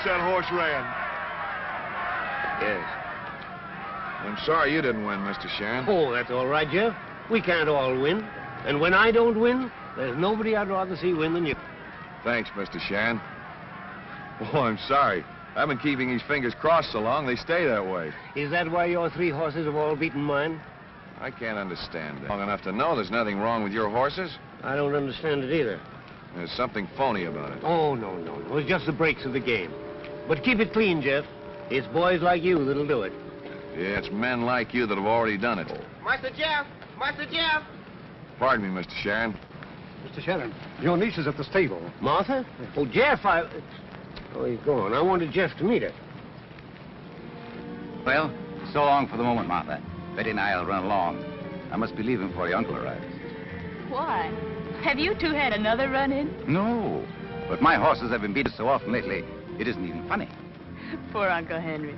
that horse ran. Yes. I'm sorry you didn't win, Mr. Sharon. Oh, that's all right, Jeff. We can't all win. And when I don't win, there's nobody I'd rather see win than you. Thanks, Mr. Sharon. Oh, I'm sorry. I've been keeping these fingers crossed so long, they stay that way. Is that why your 3 horses have all beaten mine? I can't understand that. Long enough to know there's nothing wrong with your horses. I don't understand it either. There's something phony about it. Oh, no. It was just the breaks of the game. But keep it clean, Jeff. It's boys like you that'll do it. Yeah, it's men like you that have already done it. Master Jeff! Master Jeff! Pardon me, Mr. Sharon. Mr. Sharon, your niece is at the stable. Martha? Oh, Jeff, Oh, he's gone. I wanted Jeff to meet her. Well, so long for the moment, Martha. Betty and I'll run along. I must be leaving before your uncle arrives. Why? Have you two had another run-in? No, but my horses have been beaten so often lately, it isn't even funny. Poor Uncle Henry.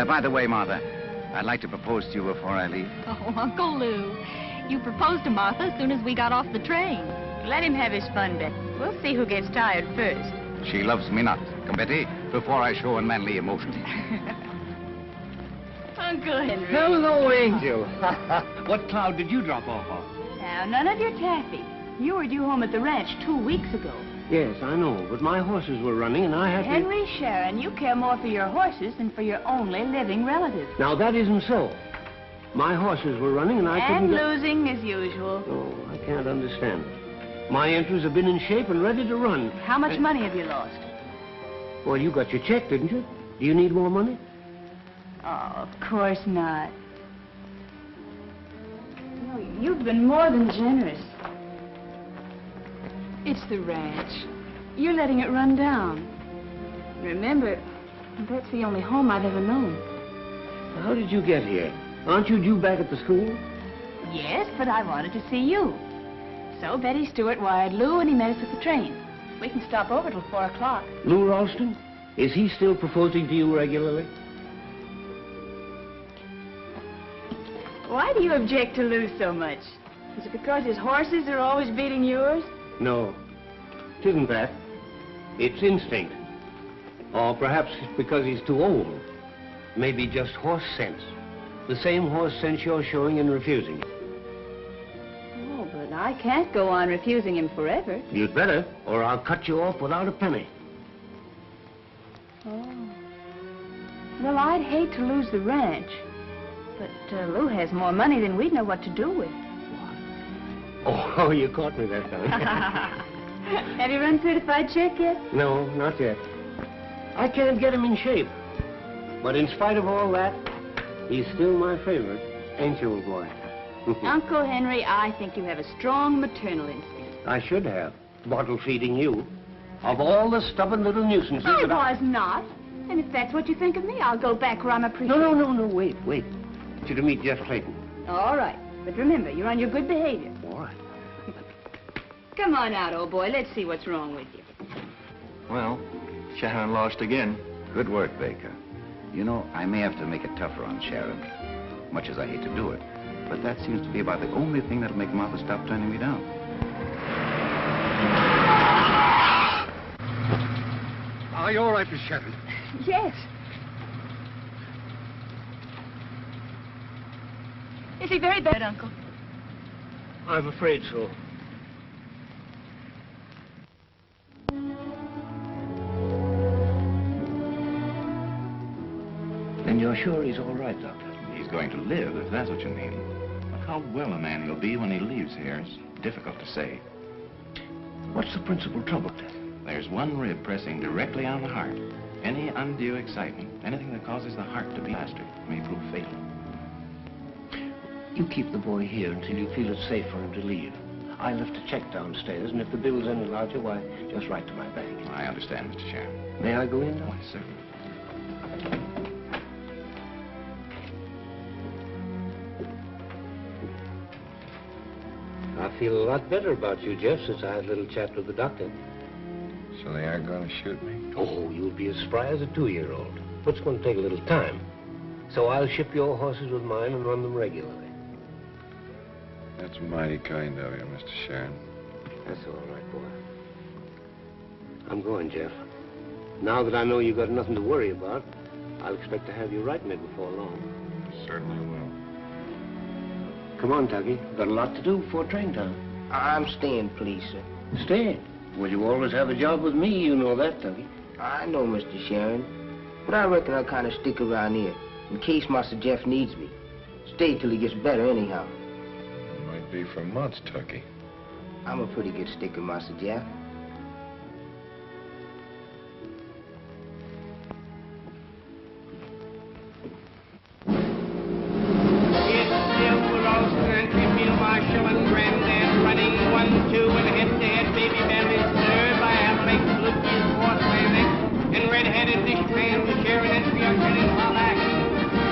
By the way, Martha, I'd like to propose to you before I leave. Oh, Uncle Lou. You proposed to Martha as soon as we got off the train. Let him have his fun, Betty. We'll see who gets tired first. She loves me not. Come, Betty, before I show unmanly emotion. Uncle Henry. Hello, Angel. What cloud did you drop off on? Now, none of your taffy. You were due home at the ranch 2 weeks ago. Yes, I know, but my horses were running and I had to... Henry Sharon, you care more for your horses than for your only living relative. Now, that isn't so. My horses were running and I couldn't... And losing as usual. Oh, I can't understand it. My entries have been in shape and ready to run. How much money have you lost? Well, you got your check, didn't you? Do you need more money? Oh, of course not. No, you've been more than generous. It's the ranch. You're letting it run down. Remember, that's the only home I've ever known. How did you get here? Aren't you due back at the school? Yes, but I wanted to see you. So Betty Stewart wired Lou and he met us at the train. We can stop over till 4 o'clock. Lou Ralston? Is he still proposing to you regularly? Why do you object to Lou so much? Is it because his horses are always beating yours? No, it isn't that. It's instinct. Or perhaps it's because he's too old. Maybe just horse sense. The same horse sense you're showing in refusing him. Oh, but I can't go on refusing him forever. You'd better, or I'll cut you off without a penny. Oh. Well, I'd hate to lose the ranch. But Lou has more money than we'd know what to do with. Oh, you caught me that time. Have you run certified check yet? No, not yet. I can't get him in shape. But in spite of all that, he's still my favorite, ain't you, old boy? Uncle Henry, I think you have a strong maternal instinct. I should have. Bottle feeding you. Of all the stubborn little nuisances I that was not. And if that's what you think of me, I'll go back where I'm appreciated. No, wait. I want you to meet Jeff Clayton. All right. But remember, you're on your good behavior. All right. Come on out, old boy. Let's see what's wrong with you. Well, Sharon lost again. Good work, Baker. You know, I may have to make it tougher on Sharon, much as I hate to do it. But that seems to be about the only thing that'll make Martha stop turning me down. Are you all right, Miss Sharon? Yes. Is he very bad, Uncle? I'm afraid so. Then you're sure he's all right, Doctor? He's going to live, if that's what you mean. But how well a man will be when he leaves here is difficult to say. What's the principal trouble, then? There's one rib pressing directly on the heart. Any undue excitement, anything that causes the heart to beat faster, may prove fatal. You keep the boy here until you feel it's safe for him to leave. I left a check downstairs, and if the bill's any larger, why, just write to my bank. I understand, Mr. Sharon. May I go in now? Why, certainly. I feel a lot better about you, Jeff, since I had a little chat with the doctor. So they aren't going to shoot me? Oh, you'll be as spry as a 2-year-old. But it's going to take a little time. So I'll ship your horses with mine and run them regularly. That's mighty kind of you, Mr. Sharon. That's all right, boy. I'm going, Jeff. Now that I know you've got nothing to worry about, I'll expect to have you writing it before long. Certainly will. Come on, Tucky. Got a lot to do before train time. I'm staying, please, sir. Stay. Well, you always have a job with me. You know that, Tucky. I know, Mr. Sharon. But I reckon I'll kind of stick around here in case Master Jeff needs me. Stay till he gets better anyhow. Might be for months, Tucky. I'm a pretty good sticker, Master Jeff. Ralston and Field Marshal and Granddad running 1-2 and head-to-head baby bellies served by Avalanche, Lucas, Fort Landing, and red-headed dishpan with Sharon and Field heading for Mack.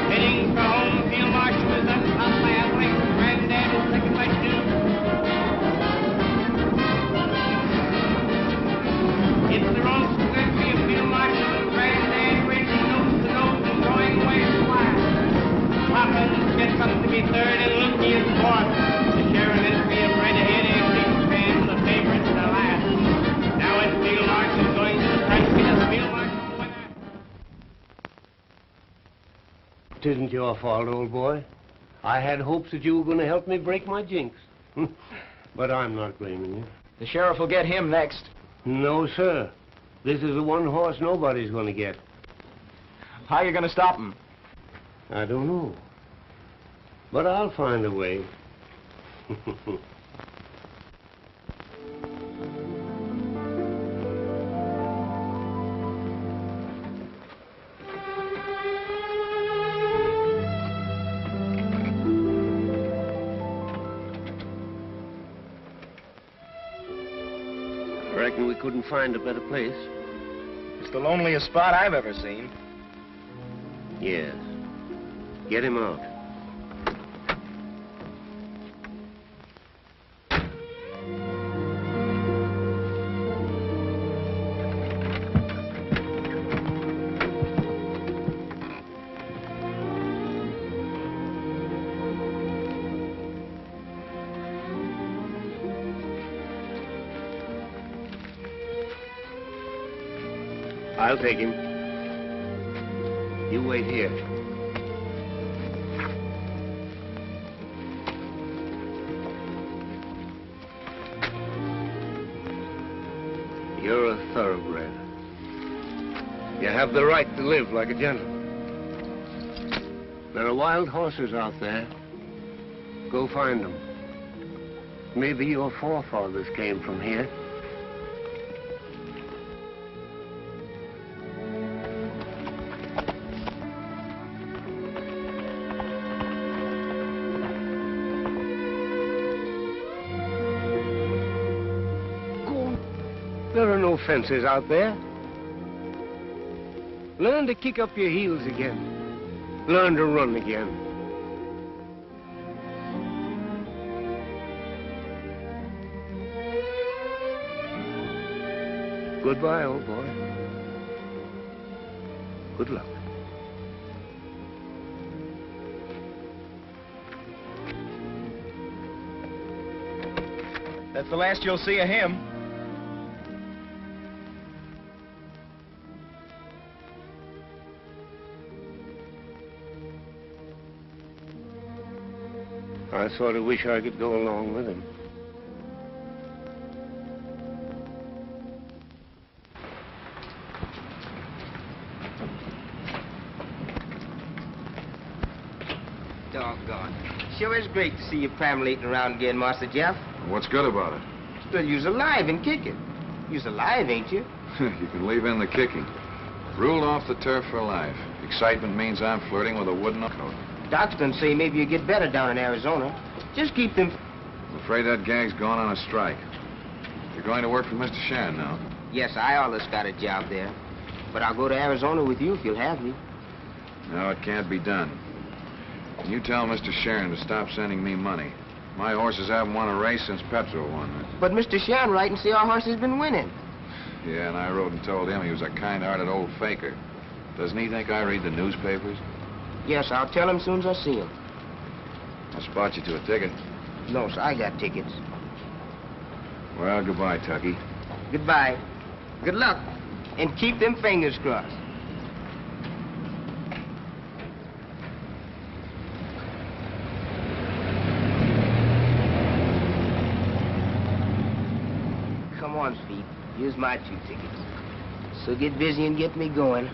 Heading for home, Field Marshal is up top by Avalanche, Granddad is second by 2. It's the Ralston and Field Marshal and Granddad racing nose to nose and going away flat. Hodgins gets up to be third and Lukey is fourth. The Sharon and Field right ahead and dishpan the favorites to last. Now it's Field Marshal going to the Treacy as Field Marshal winner. It isn't your fault, old boy. I had hopes that you were going to help me break my jinx. But I'm not blaming you. The sheriff will get him next. No, sir. This is the one horse nobody's going to get. How are you going to stop him? I don't know. But I'll find a way. I reckon we couldn't find a better place. It's the loneliest spot I've ever seen. Yes. Get him out. I'll take him. You wait here. You're a thoroughbred. You have the right to live like a gentleman. There are wild horses out there. Go find them. Maybe your forefathers came from here. There are no fences out there. Learn to kick up your heels again. Learn to run again. Goodbye, old boy. Good luck. That's the last you'll see of him. I sort of wish I could go along with him. Doggone. Sure is great to see you perambulating around again, Master Jeff. What's good about it? Still, you's alive and kicking. You's alive, ain't you? You can leave in the kicking. Ruled off the turf for life. Excitement means I'm flirting with a wooden coat. Docs done say maybe you get better down in Arizona. Just keep them... I'm afraid that gang's gone on a strike. You're going to work for Mr. Sharon now. Yes, I always got a job there. But I'll go to Arizona with you if you'll have me. No, it can't be done. Can you tell Mr. Sharon to stop sending me money? My horses haven't won a race since Petro won it. But Mr. Sharon write and say our horse has been winning. Yeah, and I wrote and told him he was a kind-hearted old faker. Doesn't he think I read the newspapers? Yes, I'll tell him as soon as I see him. I'll spot you to a ticket. No, sir, I got tickets. Well, goodbye, Tucky. Goodbye. Good luck. and keep them fingers crossed. Come on, Speed. Here's my 2 tickets. So get busy and get me going.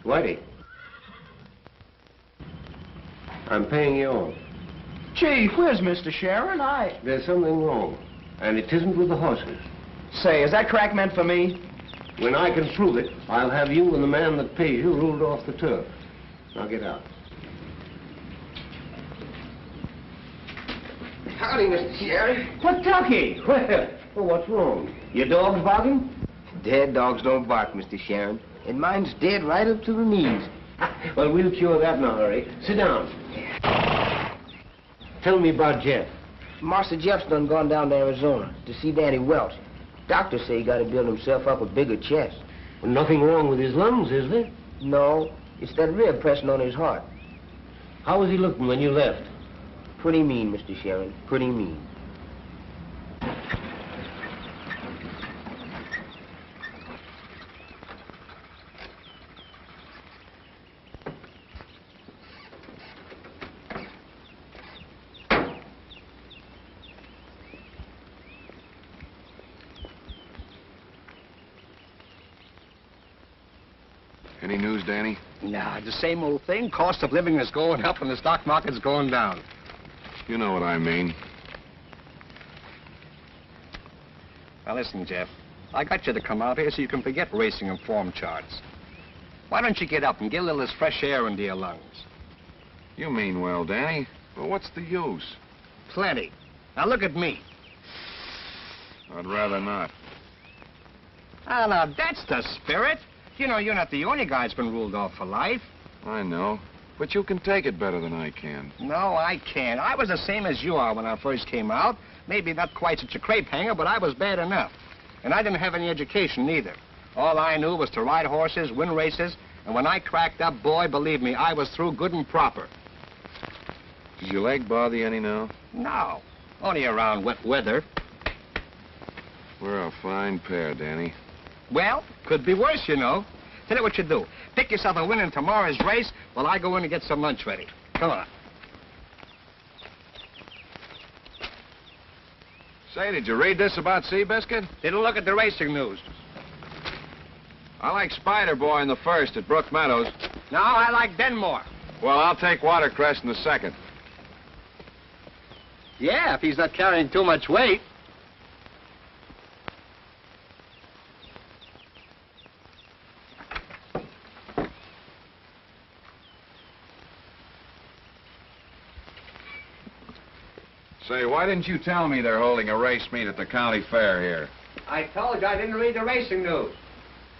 Whitey, I'm paying you off. Chief, where's Mr. Sharon? There's something wrong, and it isn't with the horses. Say, is that crack meant for me? When I can prove it, I'll have you and the man that pays you ruled off the turf. Now get out. Howdy, Mr. Sharon. What, Tucky? Well, what's wrong? Your dog's barking? Dead dogs don't bark, Mr. Sharon. And mine's dead right up to the knees. Well, we'll cure that in a hurry. Sit down. Tell me about Jeff. Master Jeff's done gone down to Arizona to see Danny Welch. Doctors say he got to build himself up a bigger chest. Well, nothing wrong with his lungs, is there? No, it's that rib pressing on his heart. How was he looking when you left? Pretty mean, Mr. Sharon, pretty mean. Any news, Danny? Nah, the same old thing. Cost of living is going up and the stock market's going down. You know what I mean. Now, listen, Jeff. I got you to come out here so you can forget racing and form charts. Why don't you get up and get a little of this fresh air into your lungs? You mean well, Danny. But what's the use? Plenty. Now, look at me. I'd rather not. Ah, now, that's the spirit. You know, you're not the only guy that's been ruled off for life. I know. But you can take it better than I can. No, I can't. I was the same as you are when I first came out. Maybe not quite such a crepe hanger, but I was bad enough. And I didn't have any education either. All I knew was to ride horses, win races, and when I cracked up, boy, believe me, I was through good and proper. Does your leg bother you any now? No, only around wet weather. We're a fine pair, Danny. Well, could be worse, you know. Tell you what you do. Pick yourself a win in tomorrow's race while I go in and get some lunch ready. Come on. Say, did you read this about Seabiscuit? Didn't look at the racing news. I like Spider Boy in the first at Brook Meadows. No, I like Denmore. Well, I'll take Watercress in the second. Yeah, if he's not carrying too much weight. Say, why didn't you tell me they're holding a race meet at the county fair here? I told you I didn't read the racing news.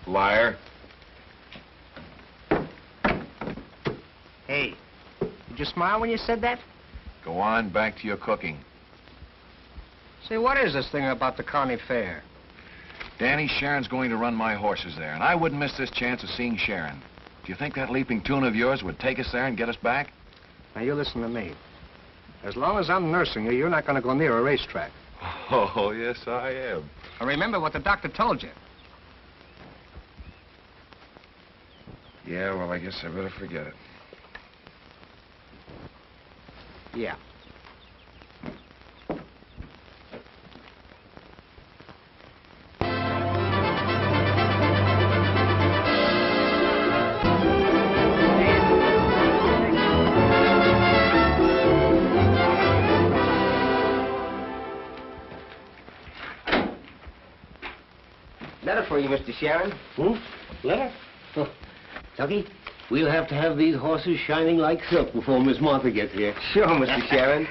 Liar. Hey, did you smile when you said that? Go on, back to your cooking. Say, what is this thing about the county fair? Danny, Sharon's going to run my horses there, and I wouldn't miss this chance of seeing Sharon. Do you think that leaping tune of yours would take us there and get us back? Now, you listen to me. As long as I'm nursing you, you're not going to go near a racetrack. Oh, yes, I am. And remember what the doctor told you. Yeah, well, I guess I better forget it. Yeah. Letter for you, Mr. Sharon. Letter? Oh, Tucky, We'll have to have these horses shining like silk before Miss Martha gets here. Sure, Mr. Sharon.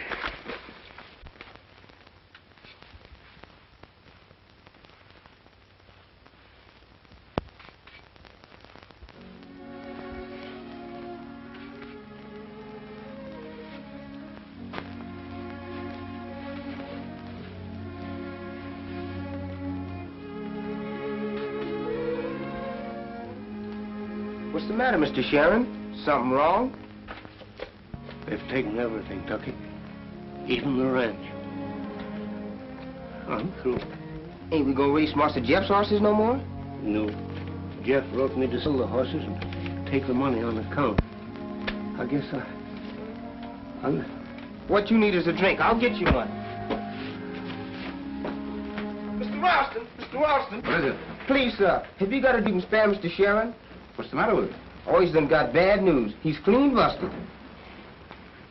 What's the matter, Mr. Sharon? Something wrong? They've taken everything, Tucky. Even the ranch. I'm through. Ain't we gonna race Master Jeff's horses no more? No. Jeff wrote me to sell the horses and take the money on account. I guess I'll... What you need is a drink. I'll get you one. Mr. Ralston! Mr. Ralston! What is it? Please, sir, have you got to even spare Mr. Sharon? What's the matter with it? Oh, he's done got bad news. He's clean busted.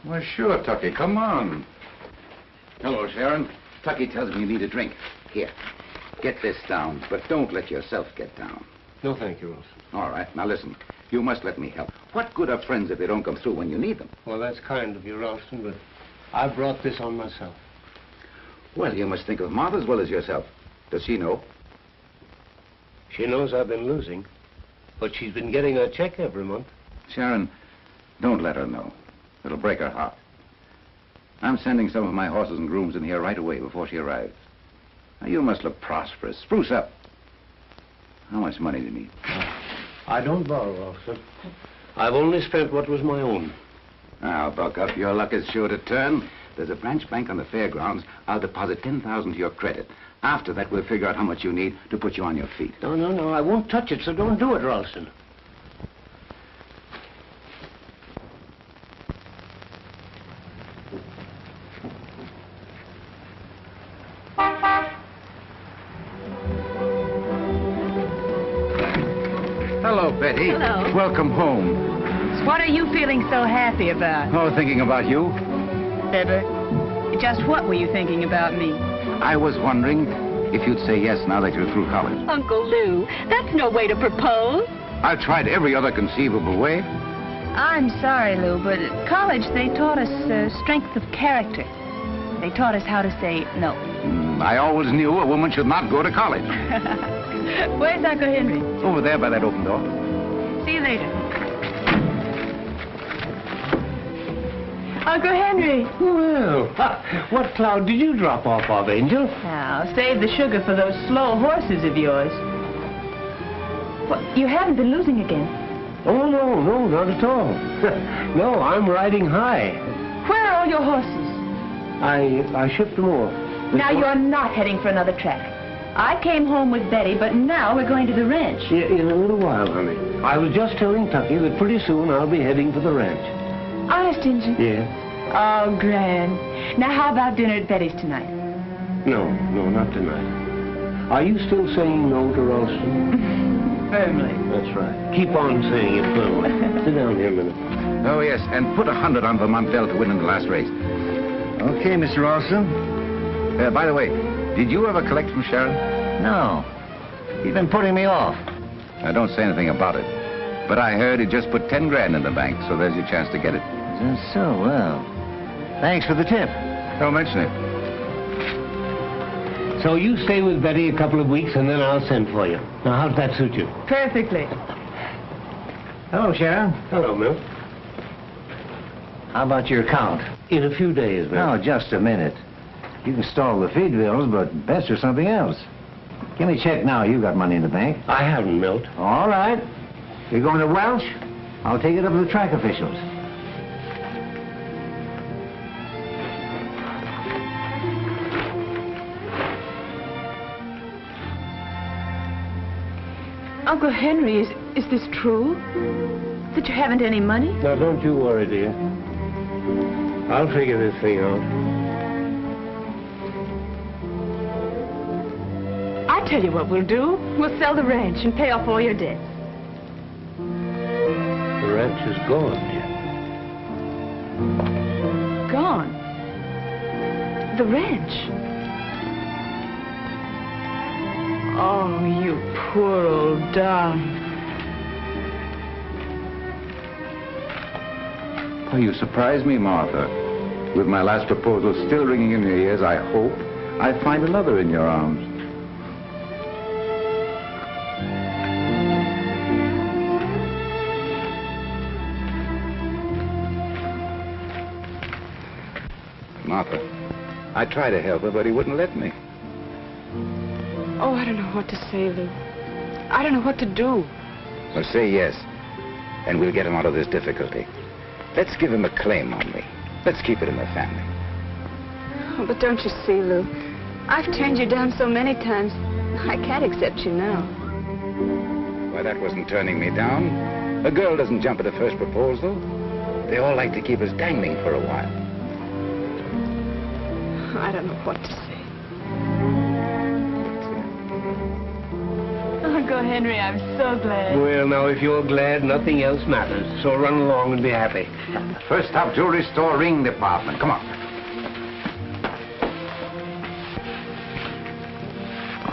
Well, sure, Tucky. Come on. Hello, Sharon. Tucky tells me you need a drink. Here, get this down, but don't let yourself get down. No, thank you, Ralston. All right, now listen. You must let me help. What good are friends if they don't come through when you need them? Well, that's kind of you, Ralston, but I brought this on myself. Well, you must think of Martha as well as yourself. Does she know? She knows I've been losing, but she's been getting a check every month. Sharon, don't let her know. It'll break her heart. I'm sending some of my horses and grooms in here right away before she arrives. Now, you must look prosperous. Spruce up. How much money do you need? I don't borrow, Ralston. I've only spent what was my own. Now, buck up. Your luck is sure to turn. There's a branch bank on the fairgrounds. I'll deposit $10,000 to your credit. After that, we'll figure out how much you need to put you on your feet. No, I won't touch it, so don't do it, Ralston. Hello, Betty. Hello. Welcome home. So what are you feeling so happy about? Oh, thinking about you. Ever? Just what were you thinking about me? I was wondering if you'd say yes now that you're through college. Uncle Lou, that's no way to propose. I've tried every other conceivable way. I'm sorry, Lou, but at college they taught us strength of character. They taught us how to say no. I always knew a woman should not go to college. Where's Uncle Henry? Over there by that open door. See you later. Uncle Henry. Well, what cloud did you drop off of, Angel? Now, save the sugar for those slow horses of yours. What, you haven't been losing again? Oh, no, not at all. No, I'm riding high. Where are all your horses? I shipped them off. Now you're not heading for another track. I came home with Betty, but now we're going to the ranch. Yeah, in a little while, honey. I was just telling Tucky that pretty soon I'll be heading for the ranch. Honest, Injun? Yeah. Oh, grand. Now, how about dinner at Betty's tonight? No, not tonight. Are you still saying no to Ralston? Firmly. That's right. Keep on saying it firmly. Sit down here a minute. Oh, yes, and put 100 on Vermont Dell to win in the last race. Okay, Mr. Ralston. By the way, did you ever collect from Sharon? No. He's been putting me off. Now, don't say anything about it. But I heard he just put 10 grand in the bank, so there's your chance to get it. Just so, well. Thanks for the tip. Don't mention it. So you stay with Betty a couple of weeks, and then I'll send for you. Now, how's that suit you? Perfectly. Hello, Sharon. Hello, Milt. How about your account? In a few days, Milt. No, just a minute. You can stall the feed bills, but best or something else. Give me a check now. You got money in the bank. I haven't, Milt. All right. You're going to Welch? I'll take it up with the track officials. Uncle Henry, is this true? That you haven't any money? Now, don't you worry, dear. I'll figure this thing out. I tell you what we'll do. We'll sell the ranch and pay off all your debts. The ranch is gone, dear. Gone? The ranch? Oh, you poor old darling. Oh, you surprise me, Martha. With my last proposal still ringing in your ears, I hope I find another in your arms. Martha, I tried to help her, but he wouldn't let me. Oh, I don't know what to say, Lou. I don't know what to do. Well, say yes, and we'll get him out of this difficulty. Let's give him a claim on me. Let's keep it in the family. Oh, but don't you see, Lou? I've turned you down so many times, I can't accept you now. Why, that wasn't turning me down. A girl doesn't jump at the first proposal. They all like to keep us dangling for a while. I don't know what to say. Oh, go, Henry. I'm so glad. Well, now, if you're glad, nothing else matters. So run along and be happy. First stop, jewelry store, ring department. Come on.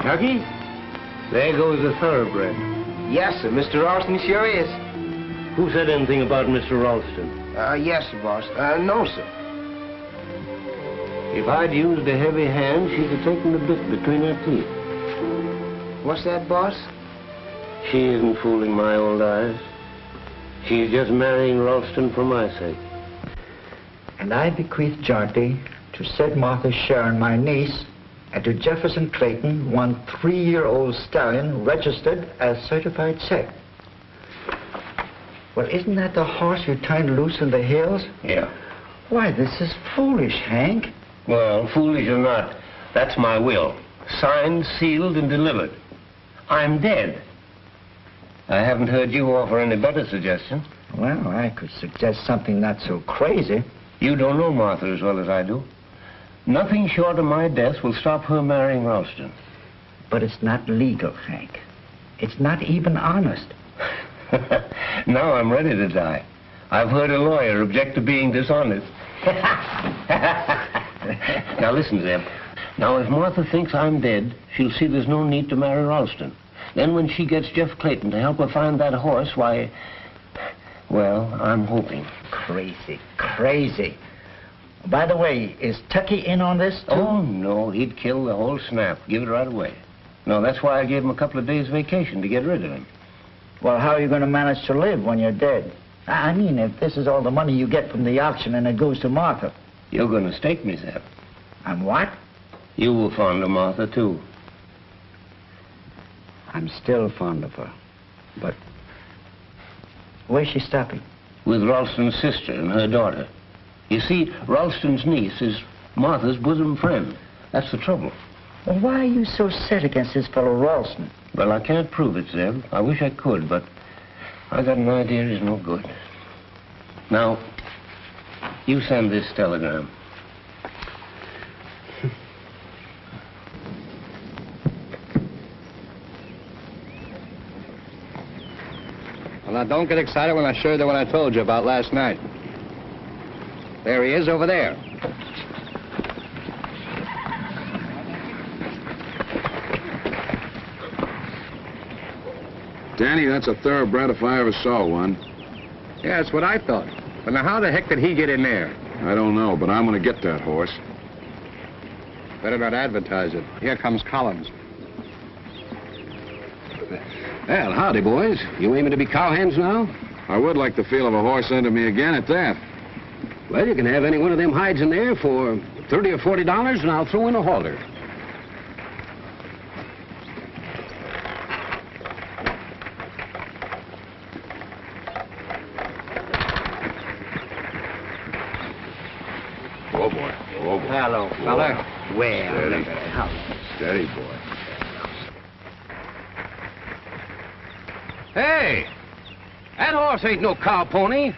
Tucky, there goes the thoroughbred. Yes, sir. Mr. Ralston sure is. Who said anything about Mr. Ralston? Yes, sir, boss. No, sir. If I'd used a heavy hand, she'd have taken the bit between her teeth. What's that, boss? She isn't fooling my old eyes. She's just marrying Ralston for my sake. And I bequeath Jaunty to said Martha Sharon, my niece, and to Jefferson Clayton, one 3-year-old stallion registered as certified sec. Well, isn't that the horse you turned loose in the hills? Yeah. Why, this is foolish, Hank. Well, foolish or not, that's my will. Signed, sealed, and delivered. I'm dead. I haven't heard you offer any better suggestion. Well, I could suggest something not so crazy. You don't know Martha as well as I do. Nothing short of my death will stop her marrying Ralston. But it's not legal, Hank. It's not even honest. Now I'm ready to die. I've heard a lawyer object to being dishonest. Now listen, Zeb. Now, if Martha thinks I'm dead, she'll see there's no need to marry Ralston. Then when she gets Jeff Clayton to help her find that horse, why, well, I'm hoping. Crazy, crazy. By the way, is Tucky in on this, too? Oh, no, he'd kill the whole snap, give it right away. No, that's why I gave him a couple of days' vacation, to get rid of him. Well, how are you going to manage to live when you're dead? I mean, if this is all the money you get from the auction and it goes to Martha. You're going to stake me, Zeb. I'm what? You were fond of Martha, too. I'm still fond of her. But where's she stopping? With Ralston's sister and her daughter. You see, Ralston's niece is Martha's bosom friend. That's the trouble. Well, why are you so set against this fellow Ralston? Well, I can't prove it, Zeb. I wish I could, but I got an idea it's no good. Now, you send this telegram. Well, now, don't get excited when I show you the one I told you about last night. There he is over there. Danny, that's a thoroughbred if I ever saw one. Yeah, that's what I thought. But now, how the heck did he get in there? I don't know, but I'm going to get that horse. Better not advertise it. Here comes Collins. Well, howdy, boys. You aiming to be cowhands now? I would like the feel of a horse under me again at that. Well, you can have any one of them hides in there for $30 or $40, and I'll throw in a halter. Oh, boy. Oh, boy. Hello, fella. Well, Steady. look at it. How? Steady, boy. Hey! That horse ain't no cow pony.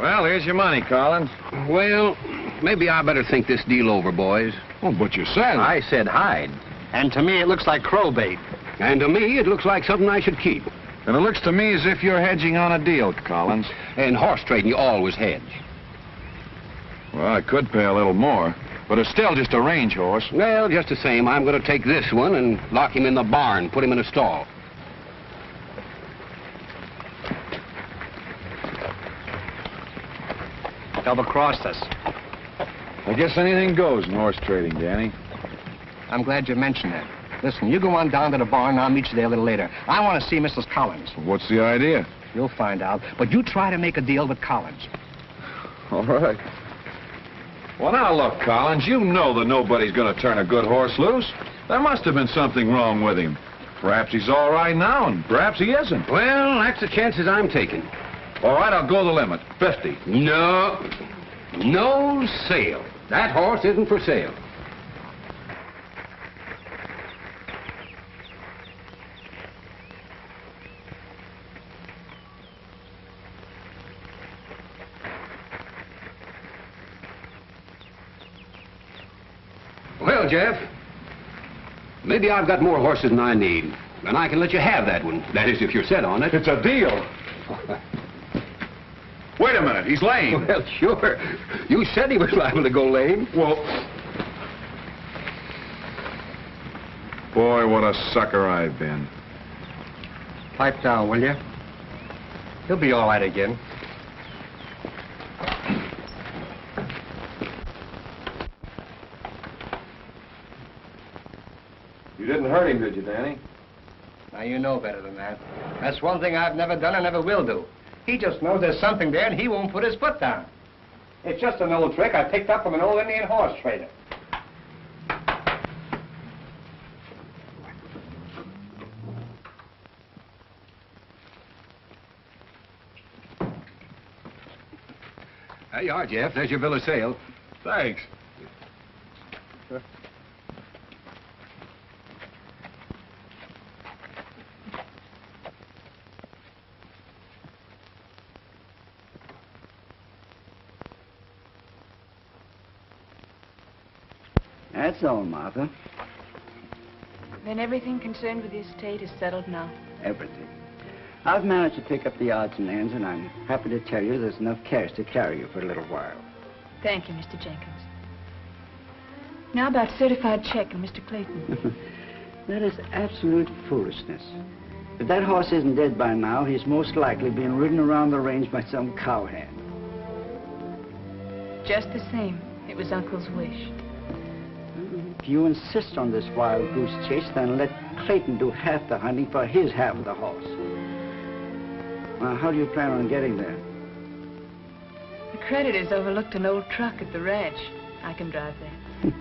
Well, here's your money, Collins. Well, maybe I better think this deal over, boys. Oh, but you said... I said hide. And to me, it looks like crow bait. And to me, it looks like something I should keep. And it looks to me as if you're hedging on a deal, Collins. In horse trading, you always hedge. Well, I could pay a little more, but it's still just a range horse. Well, just the same, I'm going to take this one and lock him in the barn, put him in a stall. Double-crossed us. I guess anything goes in horse trading, Danny. I'm glad you mentioned that. Listen, you go on down to the barn, and I'll meet you there a little later. I want to see Mrs. Collins. What's the idea? You'll find out. But you try to make a deal with Collins. All right. Well, now, look, Collins, you know that nobody's going to turn a good horse loose. There must have been something wrong with him. Perhaps he's all right now, and perhaps he isn't. Well, that's the chances I'm taking. All right, I'll go the limit. 50. No. No sale. That horse isn't for sale. Well, Jeff, maybe I've got more horses than I need, and I can let you have that one. That is, if you're set on it. It's a deal. Wait a minute, he's lame. Well, sure. You said he was liable to go lame. Well... Boy, what a sucker I've been. Pipe down, will you? He'll be all right again. You didn't hurt him, did you, Danny? Now, you know better than that. That's one thing I've never done and never will do. He just knows there's something there, and he won't put his foot down. It's just an old trick I picked up from an old Indian horse trader. There you are, Jeff. There's your bill of sale. Thanks. That's all, Martha. Then everything concerned with the estate is settled now? Everything. I've managed to pick up the odds and ends, and I'm happy to tell you there's enough cash to carry you for a little while. Thank you, Mr. Jenkins. Now about certified check and Mr. Clayton. That is absolute foolishness. If that horse isn't dead by now, he's most likely being ridden around the range by some cowhand. Just the same, it was Uncle's wish. If you insist on this wild goose chase, then let Clayton do half the hunting for his half of the horse. Now, how do you plan on getting there? The creditors overlooked an old truck at the ranch. I can drive there.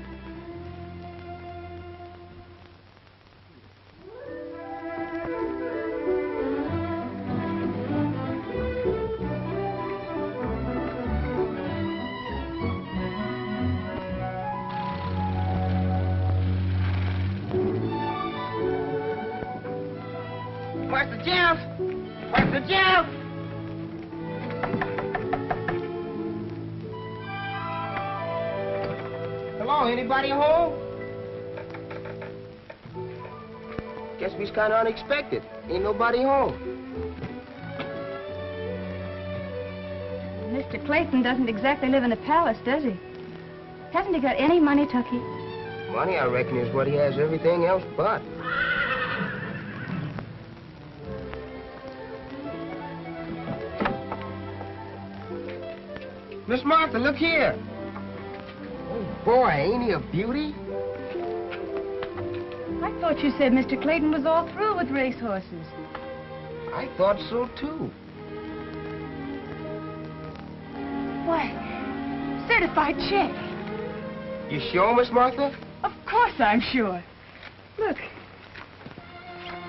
Master Jeff! Master Jeff! Hello, anybody home? Guess we's kind of unexpected. Ain't nobody home. Mr. Clayton doesn't exactly live in a palace, does he? Hasn't he got any money, Tucky? Money, I reckon, is what he has everything else but. Miss Martha, look here. Oh, boy, ain't he a beauty? I thought you said Mr. Clayton was all through with racehorses. I thought so, too. Why, certified check. You sure, Miss Martha? Of course I'm sure. Look,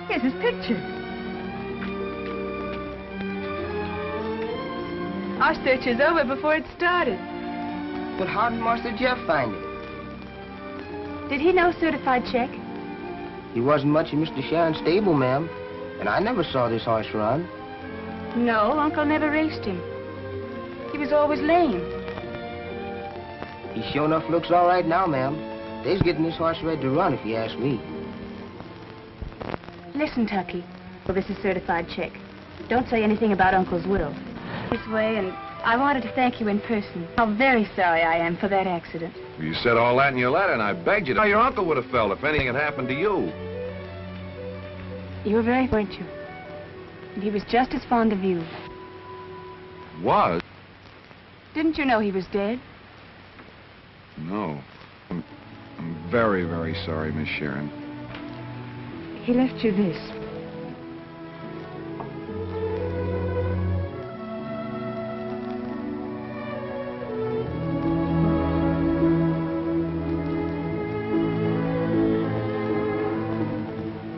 here's his picture. Our search is over before it started. But how did Master Jeff find it? Did he know certified check? He wasn't much in Mr. Sharon's stable, ma'am. And I never saw this horse run. No, Uncle never raced him. He was always lame. He sure enough looks all right now, ma'am. They's getting this horse ready to run, if you ask me. Listen, Tucky. Well, this is certified check. Don't say anything about Uncle's will. This way, and I wanted to thank you in person. How very sorry I am for that accident. You said all that in your letter, and I begged you to. How your uncle would have felt if anything had happened to you. You were very, weren't you? And he was just as fond of you. Was? Didn't you know he was dead? No. I'm very, very sorry, Miss Sharon. He left you this.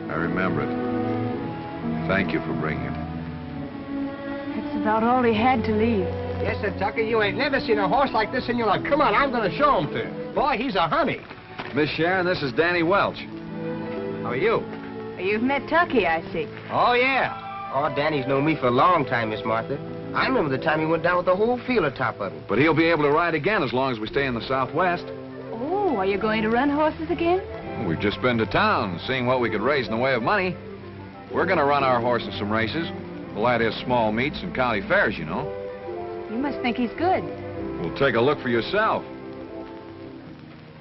I remember it. Thank you for bringing it. That's about all he had to leave. Yes, sir, Tucky, you ain't never seen a horse like this in your life. Come on, I'm going to show him to you. Boy, he's a honey. Miss Sharon, this is Danny Welch. How are you? You've met Tucky, I see. Oh, yeah. Oh, Danny's known me for a long time, Miss Martha. I remember the time he went down with the whole field atop of him. But he'll be able to ride again as long as we stay in the Southwest. Oh, are you going to run horses again? We've just been to town, seeing what we could raise in the way of money. We're going to run our horse in some races. Well, that is small meets and county fairs, you know. You must think he's good. Well, take a look for yourself.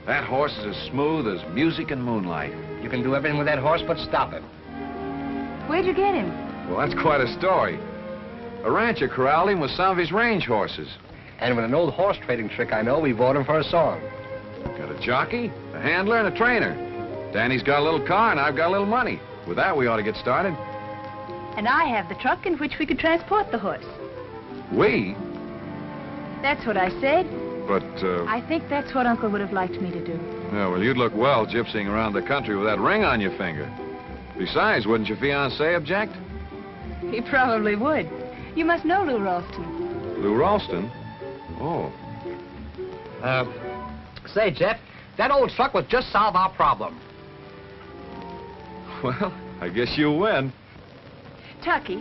That horse is as smooth as music and moonlight. You can do everything with that horse but stop him. Where'd you get him? Well, that's quite a story. A rancher corralled him with some of his range horses. And with an old horse trading trick I know, we bought him for a song. Got a jockey, a handler, and a trainer. Danny's got a little car, and I've got a little money. With that, we ought to get started. And I have the truck in which we could transport the horse. We? That's what I said. But, I think that's what Uncle would have liked me to do. Yeah, well, you'd look well gypsying around the country with that ring on your finger. Besides, wouldn't your fiancé object? He probably would. You must know Lou Ralston. Lou Ralston? Oh. Say, Jeff, that old truck would just solve our problem. Well, I guess you'll win. Tucky,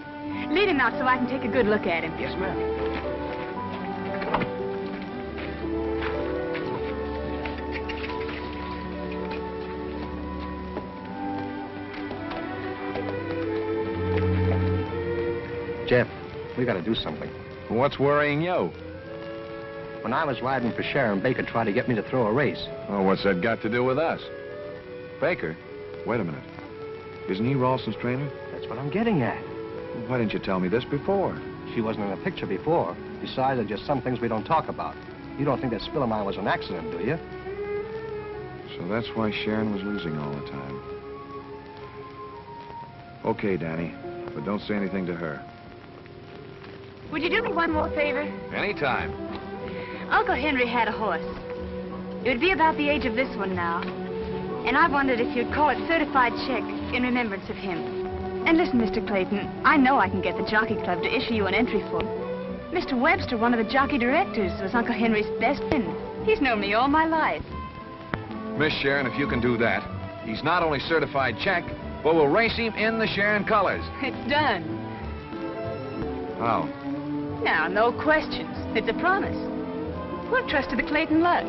lead him out so I can take a good look at him. Yes, ma'am. Jeff, we got to do something. What's worrying you? When I was riding for Sharon, Baker tried to get me to throw a race. Oh, what's that got to do with us? Baker? Wait a minute. Isn't he Ralston's trainer? That's what I'm getting at. Well, why didn't you tell me this before? She wasn't in the picture before. Besides, there's just some things we don't talk about. You don't think that spill of mine was an accident, do you? So that's why Sharon was losing all the time. Okay, Danny, but don't say anything to her. Would you do me one more favor? Anytime. Uncle Henry had a horse. It would be about the age of this one now. And I wondered if you'd call it certified check in remembrance of him. And listen, Mr. Clayton, I know I can get the Jockey Club to issue you an entry form. Mr. Webster, one of the jockey directors, was Uncle Henry's best friend. He's known me all my life. Miss Sharon, if you can do that, he's not only certified check, but we'll race him in the Sharon colors. It's done. How? Now, no questions. It's a promise. We'll trust to the Clayton luck.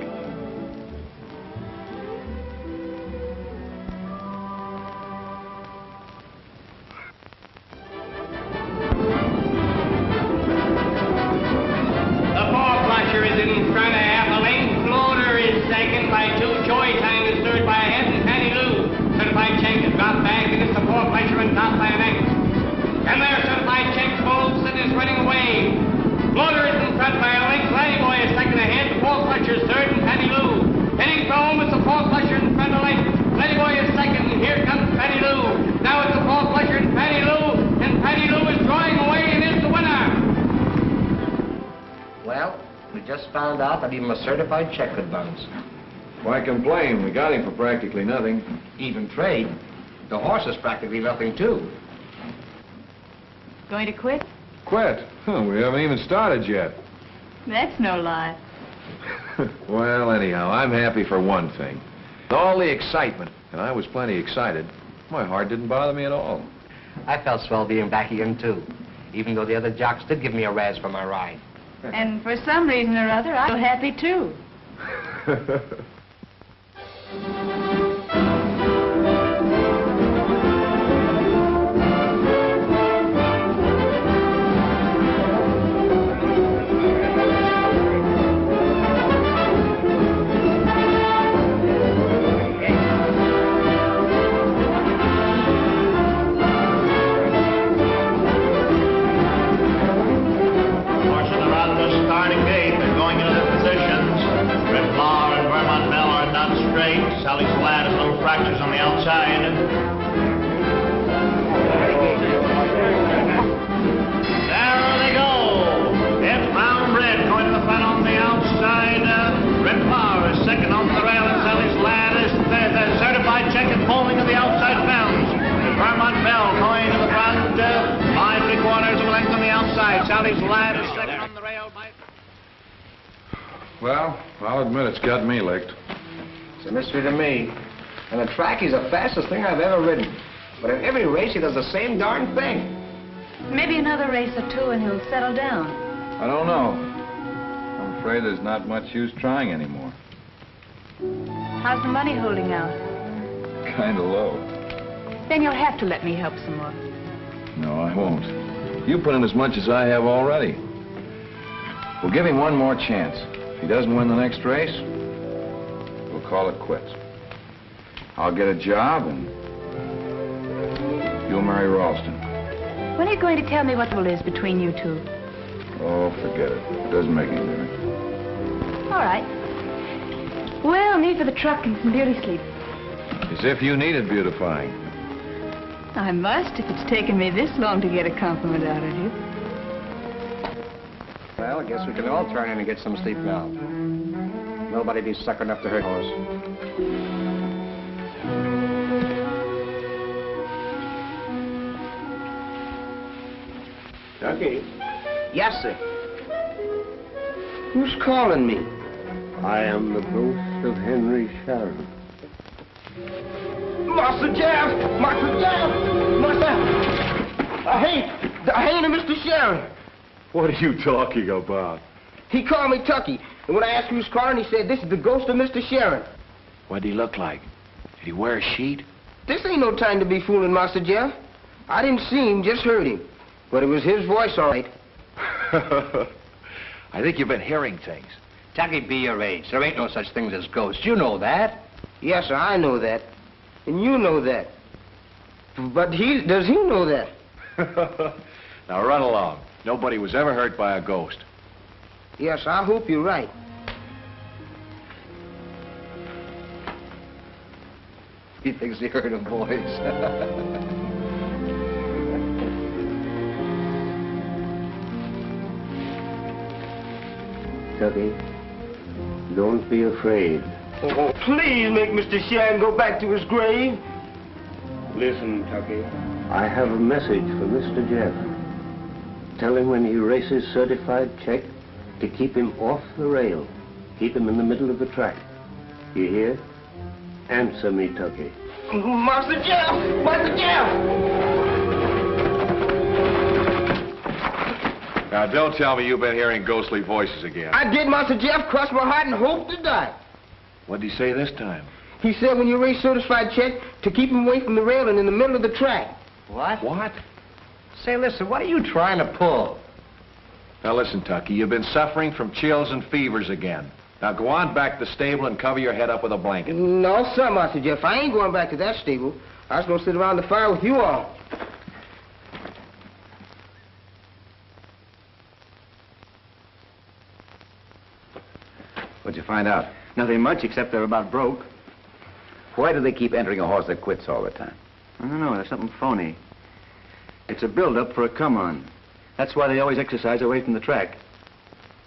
Found out that even a certified check could bounce. Why complain? We got him for practically nothing. Even trade. The horse is practically nothing, too. Going to quit? Quit? Huh, we haven't even started yet. That's no lie. Well, anyhow, I'm happy for one thing. All the excitement, and I was plenty excited, my heart didn't bother me at all. I felt swell being back again, too, even though the other jocks did give me a razz for my ride. And for some reason or other, I'm happy, too. on the outside. There they go. It's Brown Red going to the front on the outside. Red Power is second on the rail, and Sally's Lad is the certified check and folding to the outside bounds. Vermont Bell going to the front, 5 3/4 of a length on the outside. Sally's Lad is second on the rail by... Well, I'll admit it's got me licked. It's a mystery to me. And the track, he's the fastest thing I've ever ridden. But in every race, he does the same darn thing. Maybe another race or two and he'll settle down. I don't know. I'm afraid there's not much use trying anymore. How's the money holding out? Kind of low. Then you'll have to let me help some more. No, I won't. You put in as much as I have already. We'll give him one more chance. If he doesn't win the next race, we'll call it quits. I'll get a job and you'll marry Ralston. When are you going to tell me what the is between you two? Oh, forget it. It doesn't make any difference. All right. Well, need for the truck and some beauty sleep. As if you needed beautifying. I must, if it's taken me this long to get a compliment out of you. Well, I guess we can all turn in and get some sleep now. Nobody be sucking up to her horse. Tucky. Yes, sir. Who's calling me? I am the ghost of Henry Sharon. Master Jeff! Master Jeff! Master! I hate Mr. Sharon. What are you talking about? He called me Tucky, and when I asked who's calling, he said, this is the ghost of Mr. Sharon. What'd he look like? Did he wear a sheet? This ain't no time to be fooling, Master Jeff. I didn't see him, just heard him. But it was his voice, all right. I think you've been hearing things. Tucky, be your age. There ain't no such things as ghosts. You know that. Yes, sir, I know that. And you know that. But does he know that? Now run along. Nobody was ever hurt by a ghost. Yes, I hope you're right. He thinks he heard a voice. Tucky, don't be afraid. Oh, please make Mr. Sharon go back to his grave. Listen, Tucky. I have a message for Mr. Jeff. Tell him when he races certified check to keep him off the rail. Keep him in the middle of the track. You hear? Answer me, Tucky. Master Jeff! Master Jeff! Now, don't tell me you've been hearing ghostly voices again. I did, Master Jeff. Crossed my heart and hoped to die. What'd he say this time? He said when you race certified check to keep him away from the rail and in the middle of the track. What? What? Say, listen, what are you trying to pull? Now, listen, Tucky, you've been suffering from chills and fevers again. Now, go on back to the stable and cover your head up with a blanket. No, sir, Master Jeff. I ain't going back to that stable. I was going to sit around the fire with you all. What'd you find out? Nothing much, except they're about broke. Why do they keep entering a horse that quits all the time? I don't know, there's something phony. It's a build-up for a come-on. That's why they always exercise away from the track.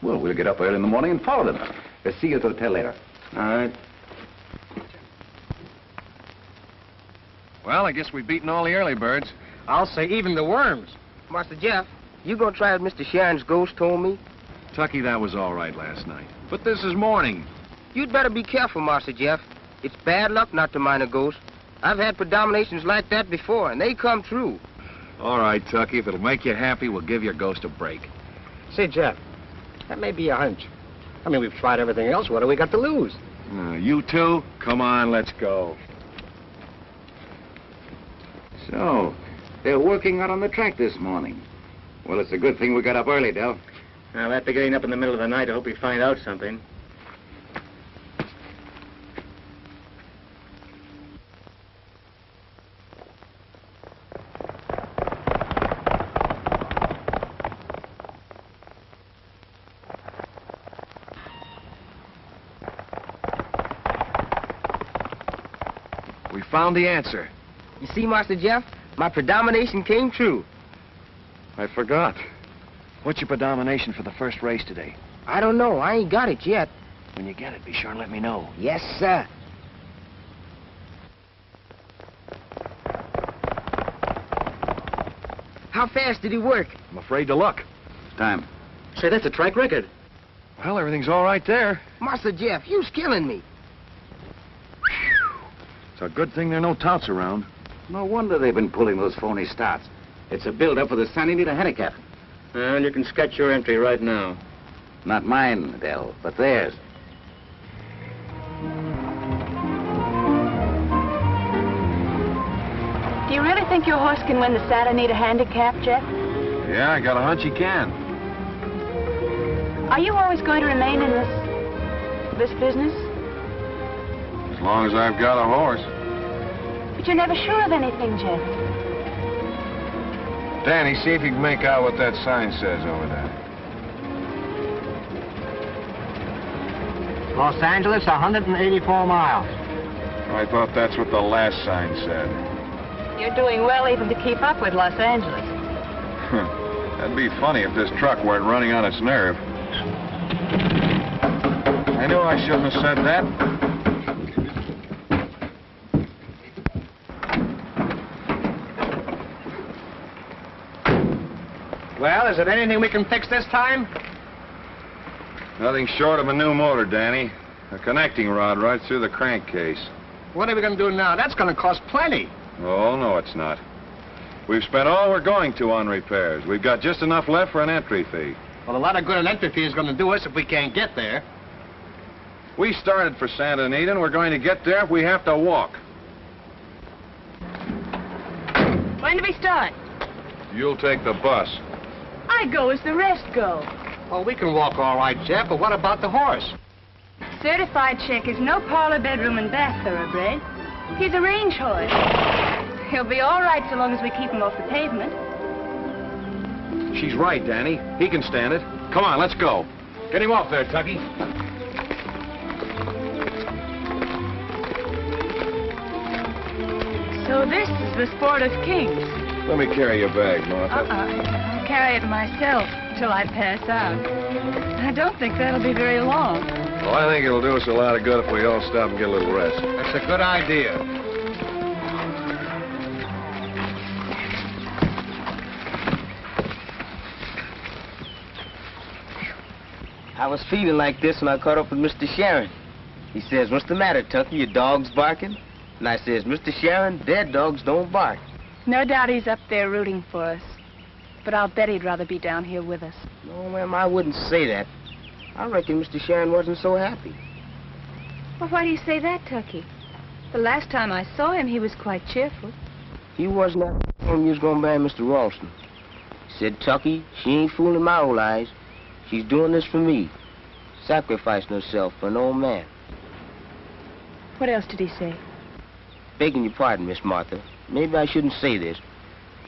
Well, we'll get up early in the morning and follow them. We'll see you at the hotel later. All right. Well, I guess we've beaten all the early birds. I'll say even the worms. Master Jeff, you gonna try what Mr. Sharon's ghost told me? Tucky, that was all right last night. But this is morning. You'd better be careful, Master Jeff. It's bad luck not to mind a ghost. I've had predominations like that before, and they come true. All right, Tucky, if it'll make you happy, we'll give your ghost a break. Say, Jeff, that may be a hunch. I mean, we've tried everything else. What do we got to lose? You two, come on, let's go. So, they're working out on the track this morning. Well, it's a good thing we got up early, Dell. Now, after getting up in the middle of the night, I hope we find out something. We found the answer. You see, Master Jeff, my predomination came true. I forgot. What's your predomination for the first race today? I don't know. I ain't got it yet. When you get it, be sure and let me know. Yes, sir. How fast did he work? I'm afraid to look. Time. Say, that's a track record. Well, everything's all right there. Master Jeff, you's killing me. It's a good thing there are no touts around. No wonder they've been pulling those phony starts. It's a build-up for the San Anita handicap. And you can sketch your entry right now. Not mine, Dell, but theirs. Do you really think your horse can win the Santa Anita handicap, Jeff? Yeah, I got a hunch he can. Are you always going to remain in this business? As long as I've got a horse. But you're never sure of anything, Jeff. Danny, see if you can make out what that sign says over there. Los Angeles, 184 miles. I thought that's what the last sign said. You're doing well even to keep up with Los Angeles. That'd be funny if this truck weren't running on its nerve. I knew I shouldn't have said that. Well, is there anything we can fix this time? Nothing short of a new motor, Danny. A connecting rod right through the crankcase. What are we going to do now? That's going to cost plenty. Oh, no, it's not. We've spent all we're going to on repairs. We've got just enough left for an entry fee. Well, a lot of good an entry fee is going to do us if we can't get there. We started for Santa Anita, and we're going to get there if we have to walk. When do we start? You'll take the bus. I go as the rest go. Well, we can walk all right, Jeff, but what about the horse? Certified check is no parlor, bedroom, and bath thoroughbred. He's a range horse. He'll be all right so long as we keep him off the pavement. She's right, Danny. He can stand it. Come on, let's go. Get him off there, Tucky. So this is the sport of kings. Let me carry your bag, Martha. I'll carry it myself till I pass out. I don't think that'll be very long. Well, I think it'll do us a lot of good if we all stop and get a little rest. That's a good idea. I was feeling like this when I caught up with Mr. Sharon. He says, "What's the matter, Tucky? Your dog's barking?" And I says, "Mr. Sharon, dead dogs don't bark." No doubt he's up there rooting for us. But I'll bet he'd rather be down here with us. No, ma'am, I wouldn't say that. I reckon Mr. Sharon wasn't so happy. Well, why do you say that, Tucky? The last time I saw him, he was quite cheerful. He wasn't happy when you was going to marry Mr. Ralston. He said, "Tucky, she ain't fooling my old eyes. She's doing this for me, sacrificing herself for an old man." What else did he say? Begging your pardon, Miss Martha. Maybe I shouldn't say this,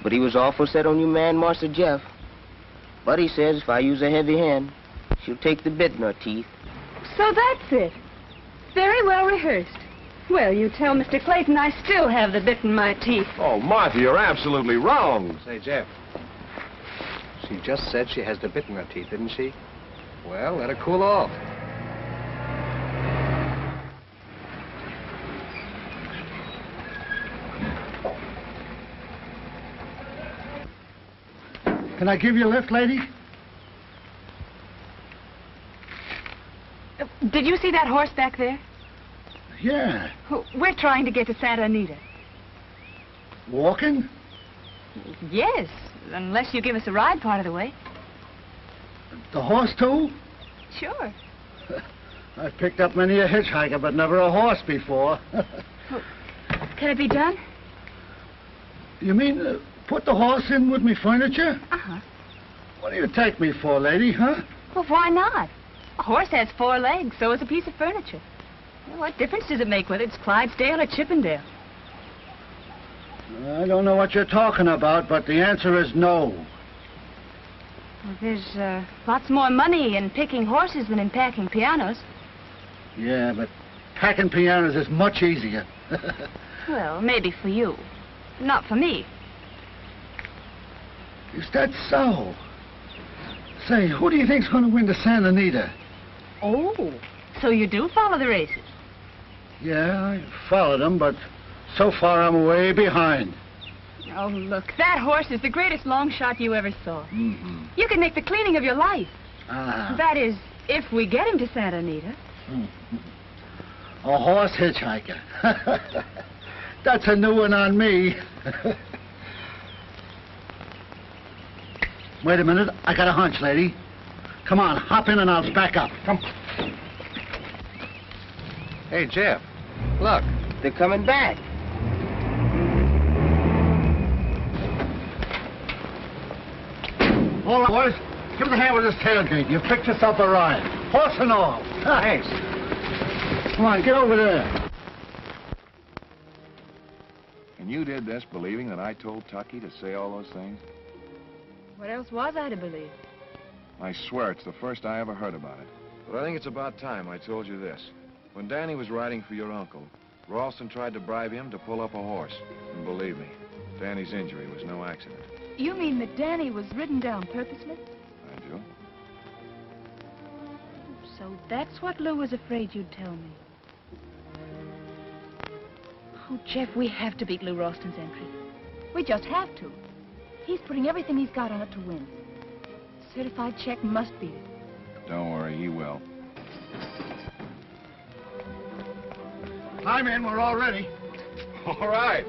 but he was awful set on your man, Master Jeff. But he says if I use a heavy hand, she'll take the bit in her teeth. So that's it. Very well rehearsed. Well, you tell Mr. Clayton I still have the bit in my teeth. Oh, Martha, you're absolutely wrong. Say, Jeff, she just said she has the bit in her teeth, didn't she? Well, let her cool off. Can I give you a lift, lady? Did you see that horse back there? Yeah. We're trying to get to Santa Anita. Walking? Yes, unless you give us a ride part of the way. The horse, too? Sure. I've picked up many a hitchhiker, but never a horse before. Can it be done? You mean put the horse in with me furniture? Uh-huh. What do you take me for, lady, huh? Well, why not? A horse has 4 legs, so is a piece of furniture. Well, what difference does it make whether it's Clydesdale or Chippendale? I don't know what you're talking about, but the answer is no. Well, there's lots more money in picking horses than in packing pianos. Yeah, but packing pianos is much easier. Well, maybe for you. Not for me. Is that so? Say, who do you think's going to win the Santa Anita? Oh, so you do follow the races? Yeah, I followed them, but so far I'm way behind. Oh, look, that horse is the greatest long shot you ever saw. Mm-hmm. You could make the cleaning of your life. Ah. That is, if we get him to Santa Anita. Mm-hmm. A horse hitchhiker. That's a new one on me. Wait a minute, I got a hunch, lady. Come on, hop in and I'll back up. Come. Hey, Jeff, look. They're coming back. All right, boys, give us a hand with this tailgate. You've picked yourself a ride. Horse and all. Thanks. Come on, get over there. And you did this believing that I told Tucky to say all those things? What else was I to believe? I swear it's the first I ever heard about it. But I think it's about time I told you this. When Danny was riding for your uncle, Ralston tried to bribe him to pull up a horse. And believe me, Danny's injury was no accident. You mean that Danny was ridden down purposely? I do. So that's what Lou was afraid you'd tell me. Oh, Jeff, we have to beat Lou Ralston's entry. We just have to. He's putting everything he's got on it to win. Certified check must beat it. Don't worry, he will. Hi, men, we're all ready. All right.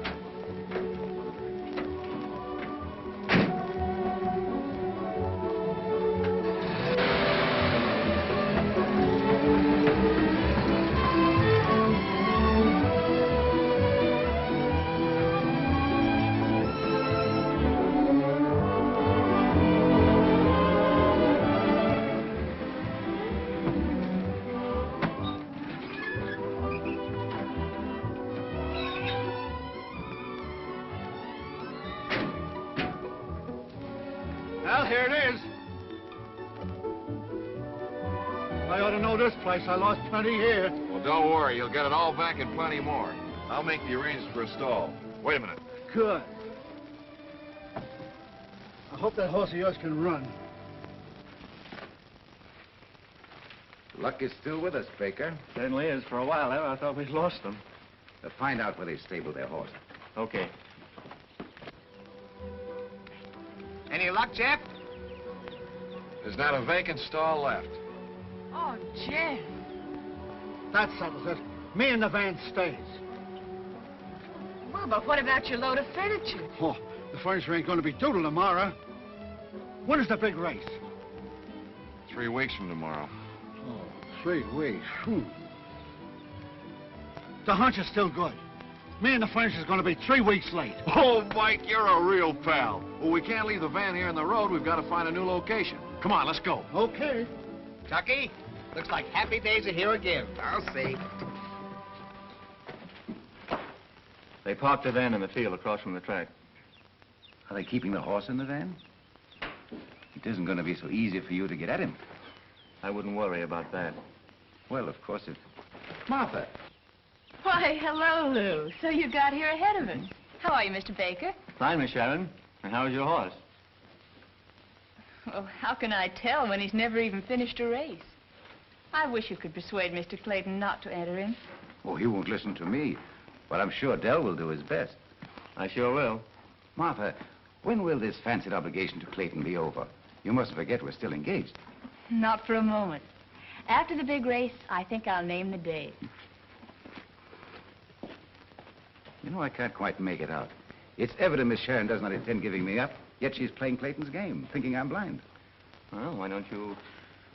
Well, here it is. I ought to know this place. I lost plenty here. Well, don't worry. You'll get it all back and plenty more. I'll make the arrangements for a stall. Wait a minute. Good. I hope that horse of yours can run. Luck is still with us, Baker. Certainly is. For a while there, I thought we'd lost them. Find out where they stabled their horse. Okay. Any luck, Jeff? There's not a vacant stall left. Oh, Jeff. That settles it. Me and the van stays. Well, but what about your load of furniture? Oh, the furniture ain't going to be doodle tomorrow. When is the big race? 3 weeks from tomorrow. Oh, 3 weeks. Whew. The hunch is still good. Me and the furniture's going to be 3 weeks late. Oh, Mike, you're a real pal. Well, we can't leave the van here in the road. We've got to find a new location. Come on, let's go. Okay. Tucky, looks like happy days are here again. I'll see. They parked the van in the field across from the track. Are they keeping the horse in the van? It isn't going to be so easy for you to get at him. I wouldn't worry about that. Well, of course it... Martha. Why, hello, Lou. So you got here ahead of us. How are you, Mr. Baker? Fine, Miss Sharon. And how's your horse? Well, how can I tell when he's never even finished a race? I wish you could persuade Mr. Clayton not to enter him. Oh, he won't listen to me. But I'm sure Dell will do his best. I sure will. Martha, when will this fancied obligation to Clayton be over? You mustn't forget we're still engaged. Not for a moment. After the big race, I think I'll name the day. You know, I can't quite make it out. It's evident Miss Sharon does not intend giving me up, yet she's playing Clayton's game, thinking I'm blind. Well, why don't you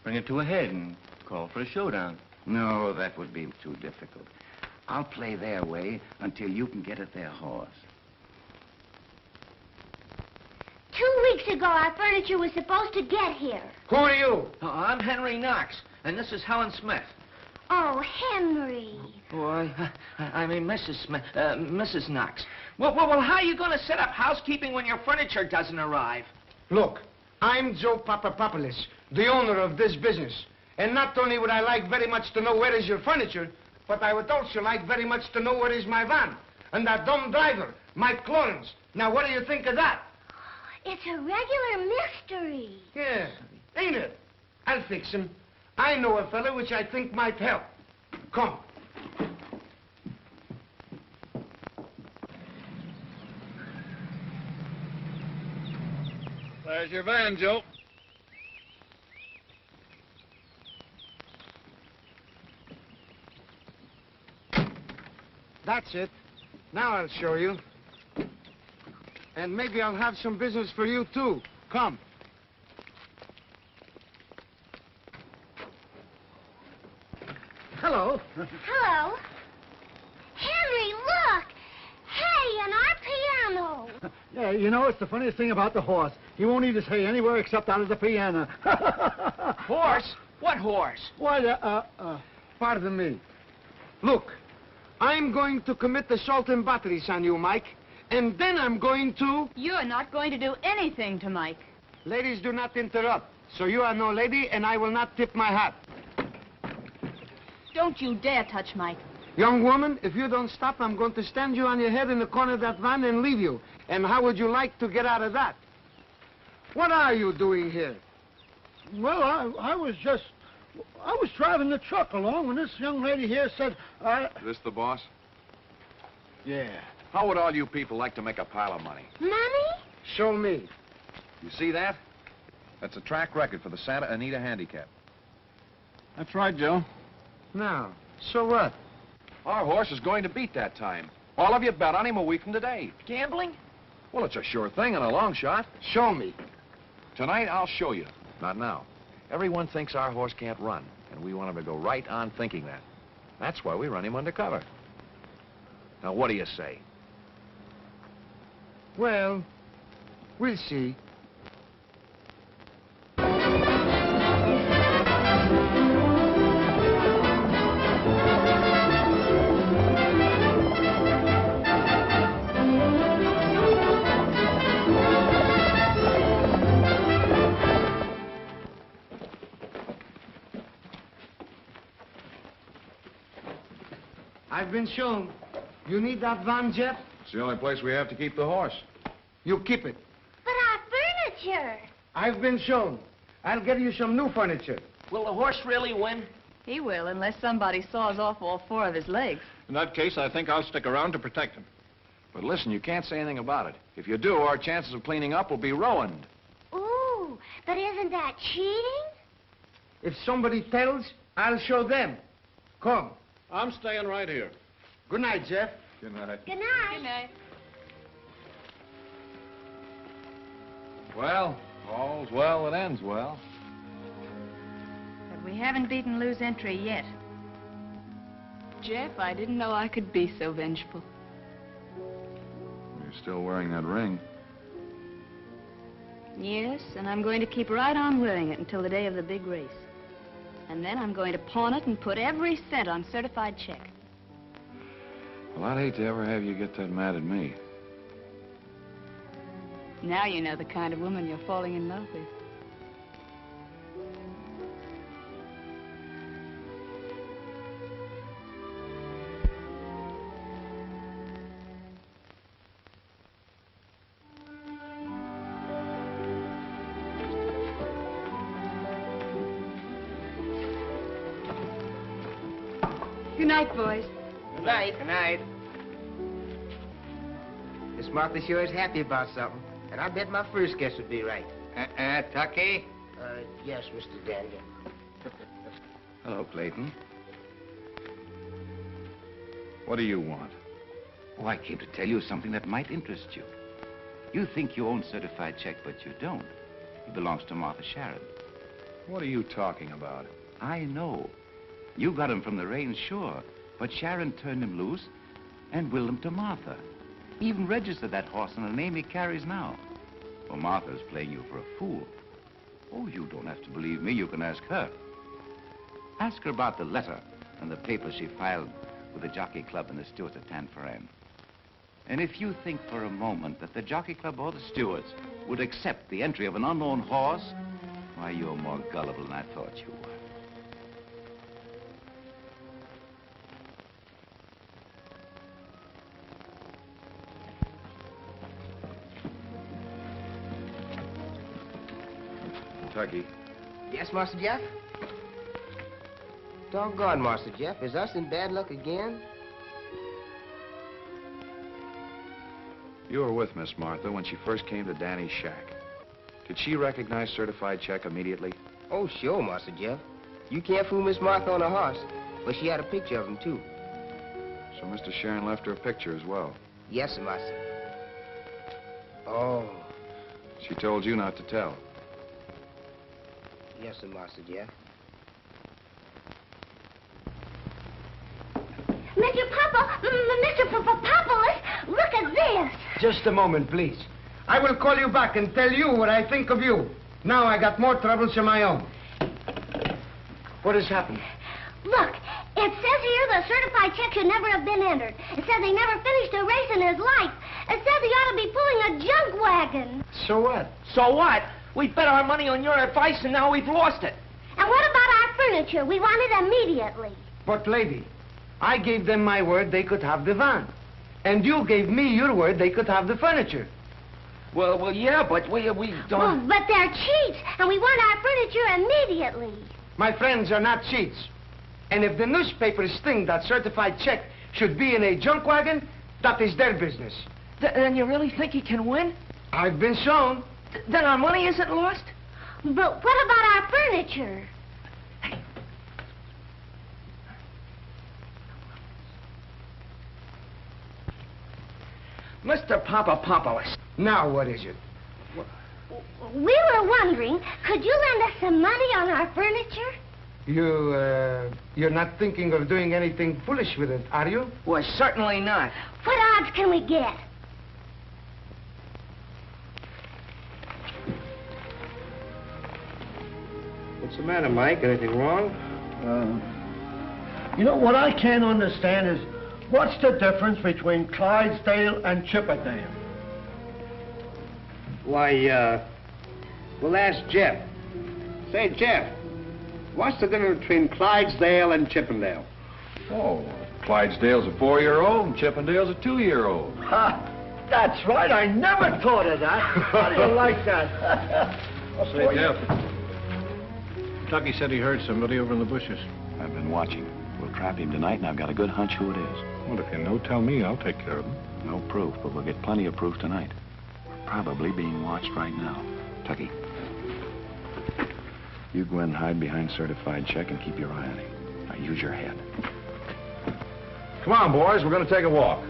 bring it to a head and call for a showdown? No, that would be too difficult. I'll play their way until you can get at their horse. 2 weeks ago, our furniture was supposed to get here. Who are you? I'm Henry Knox, and this is Helen Smith. Oh, Henry. Oh, I mean Mrs. Smith, Mrs. Knox. Well, how are you going to set up housekeeping when your furniture doesn't arrive? Look, I'm Joe Popopopolis, the owner of this business. And not only would I like very much to know where is your furniture, but I would also like very much to know where is my van. And that dumb driver, Mike Claurens. Now, what do you think of that? It's a regular mystery. Yeah, ain't it? I'll fix him. I know a fella which I think might help. Come. There's your van, Joe. That's it. Now I'll show you. And maybe I'll have some business for you, too. Come. Hello. Hello. Henry, look! Hay on our piano. Yeah, you know, it's the funniest thing about the horse. He won't eat his hay anywhere except out of the piano. Horse? What horse? Why, pardon me. Look, I'm going to commit assault and batteries on you, Mike. And then I'm going to... You're not going to do anything to Mike. Ladies do not interrupt. So you are no lady, and I will not tip my hat. Don't you dare touch Mike. Young woman, if you don't stop, I'm going to stand you on your head in the corner of that van and leave you. And how would you like to get out of that? What are you doing here? Well, I was driving the truck along when this young lady here said, Is this the boss? Yeah. How would all you people like to make a pile of money? Money? Show me. You see that? That's a track record for the Santa Anita Handicap. That's right, Joe. Now, so what? Our horse is going to beat that time. All of you bet on him a week from today. Gambling? Well, it's a sure thing and a long shot. Show me. Tonight, I'll show you. Not now. Everyone thinks our horse can't run, and we want him to go right on thinking that. That's why we run him undercover. Now, what do you say? Well, we'll see. I've been shown. You need that van, Jeff? It's the only place we have to keep the horse. You keep it. But our furniture. I've been shown. I'll get you some new furniture. Will the horse really win? He will, unless somebody saws off all 4 of his legs. In that case, I think I'll stick around to protect him. But listen, you can't say anything about it. If you do, our chances of cleaning up will be ruined. Ooh, but isn't that cheating? If somebody tells, I'll show them. Come. I'm staying right here. Good night, Jeff. Good night. Good night. Good night. Well, all's well that ends well. But we haven't beaten Lou's entry yet. Jeff, I didn't know I could be so vengeful. You're still wearing that ring. Yes, and I'm going to keep right on wearing it until the day of the big race. And then I'm going to pawn it and put every cent on certified check. Well, I'd hate to ever have you get that mad at me. Now you know the kind of woman you're falling in love with. Good night, boys. Good night. Good night. Miss Martha sure is happy about something. And I bet my first guess would be right. Tucky? Yes, Mr. Daniel. Hello, Clayton. What do you want? Oh, I came to tell you something that might interest you. You think you own certified check, but you don't. He belongs to Martha Sharon. What are you talking about? I know. You got him from the range, sure. But Sharon turned him loose and willed him to Martha. Even registered that horse in the name he carries now. Well, Martha's playing you for a fool. Oh, you don't have to believe me. You can ask her. Ask her about the letter and the papers she filed with the Jockey Club and the stewards at Tanforan. And if you think for a moment that the Jockey Club or the stewards would accept the entry of an unknown horse, why, you're more gullible than I thought you were. Tucky. Yes, Master Jeff? Doggone, Master Jeff. Is us in bad luck again? You were with Miss Martha when she first came to Danny's shack. Did she recognize certified check immediately? Oh, sure, Master Jeff. You can't fool Miss Martha on a horse. But she had a picture of him, too. So Mr. Sharon left her a picture as well. Yes, sir, Master. Oh. She told you not to tell. Yes, sir, Master Jeff. Mr. Popopopolis, look at this. Just a moment, please. I will call you back and tell you what I think of you. Now I got more troubles of my own. What has happened? Look, it says here the certified check should never have been entered. It says he never finished a race in his life. It says he ought to be pulling a junk wagon. So what? So what? We bet our money on your advice, and now we've lost it. And what about our furniture? We want it immediately. But, lady, I gave them my word they could have the van. And you gave me your word they could have the furniture. Well, yeah, but we don't... Well, but they're cheats, and we want our furniture immediately. My friends are not cheats. And if the newspapers think that certified check should be in a junk wagon, that is their business. Then you really think he can win? I've been shown. Then our money isn't lost? But what about our furniture? Mr. Popopopolis. Now what is it? We were wondering, could you lend us some money on our furniture? You're not thinking of doing anything foolish with it, are you? Well, certainly not. What odds can we get? What's the matter, Mike? Anything wrong? You know, what I can't understand is, what's the difference between Clydesdale and Chippendale? Why, we'll ask Jeff. Say, Jeff, what's the difference between Clydesdale and Chippendale? Oh, Clydesdale's a 4-year-old and Chippendale's a 2-year-old. Ha! That's right, I never thought of that. How do you like that? Say, Jeff, Tucky said he heard somebody over in the bushes. I've been watching. We'll trap him tonight, and I've got a good hunch who it is. Well, if you know, tell me. I'll take care of him. No proof, but we'll get plenty of proof tonight. We're probably being watched right now. Tucky, you go in and hide behind certified check and keep your eye on him. Now, use your head. Come on, boys. We're going to take a walk.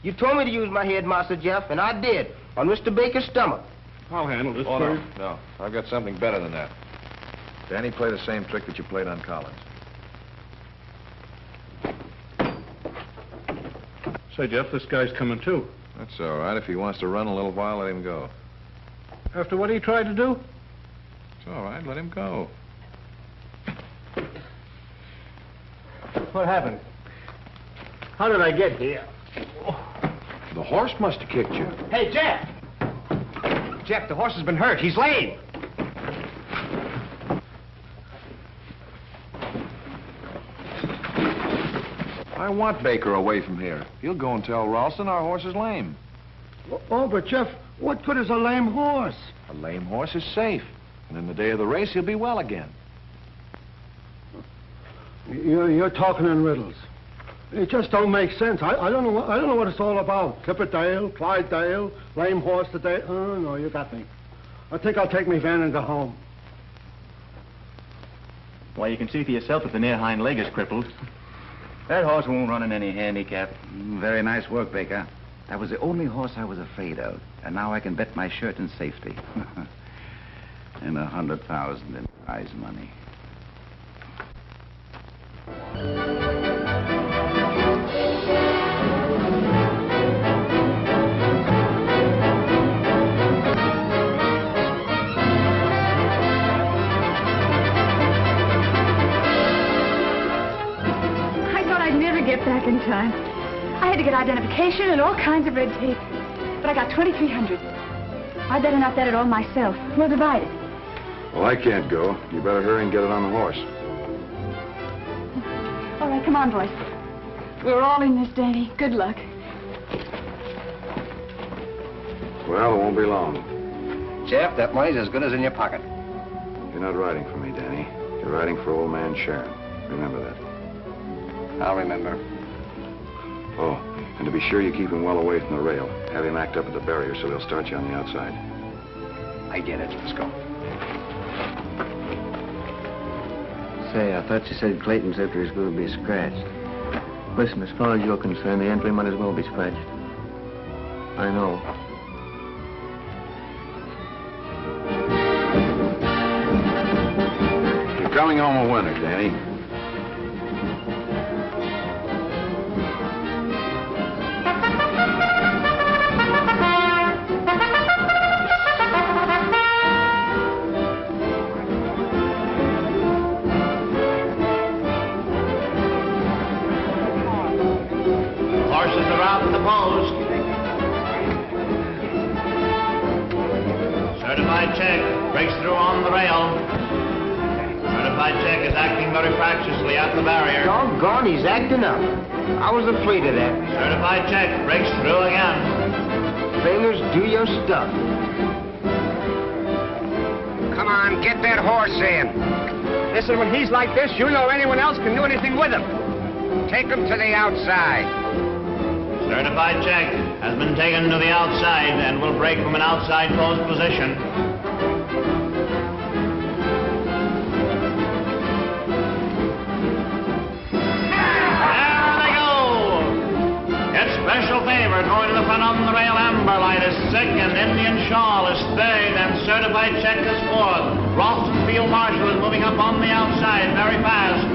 You told me to use my head, Master Jeff, and I did, on Mr. Baker's stomach. I'll handle this Oh, first. no. I've got something better than that. Danny, play the same trick that you played on Collins. Say, Jeff, this guy's coming too. That's all right. If he wants to run a little while, let him go. After what he tried to do? It's all right. Let him go. What happened? How did I get here? The horse must have kicked you. Hey, Jeff! Jeff, the horse has been hurt. He's lame. I want Baker away from here. He'll go and tell Ralston our horse is lame. Oh, but Jeff, what good is a lame horse? A lame horse is safe. And in the day of the race, he'll be well again. You're talking in riddles. It just don't make sense. I don't know what it's all about. Tipperdale, Clydesdale, lame horse today. Oh, no, you got me. I think I'll take me van and go home. Why, you can see for yourself if the near hind leg is crippled. That horse won't run in any handicap. Very nice work, Baker. That was the only horse I was afraid of. And now I can bet my shirt in safety. And 100,000 in prize money. I thought I'd never get back in time. I had to get identification and all kinds of red tape. But I got 2,300. I better not bet it all myself. We'll divide it. Well, I can't go. You better hurry and get it on the horse. All right, come on, boys. We're all in this, Danny. Good luck. Well, it won't be long. Jeff, that money's as good as in your pocket. You're not riding for me, Danny. You're riding for old man Sharon. Remember that. I'll remember. Oh, and to be sure you keep him well away from the rail. Have him act up at the barrier so he'll start you on the outside. I get it. Let's go. Say, I thought you said Clayton's entry was going to be scratched. Listen, as far as you're concerned, the entry might as well be scratched. I know. You're coming home a winner, Danny. Certified check breaks through on the rail. Certified check is acting very fractiously at the barrier. Doggone, he's acting up. I was afraid of that. Certified check breaks through again. Sailors, do your stuff. Come on, get that horse in. Listen, when he's like this, you know anyone else can do anything with him. Take him to the outside. Certified check has been taken to the outside and will break from an outside post position. There they go! It's special favor going to the front on the rail. Amber Light is second, Indian Shawl is third, and certified check is fourth. Ralston Field Marshal is moving up on the outside very fast.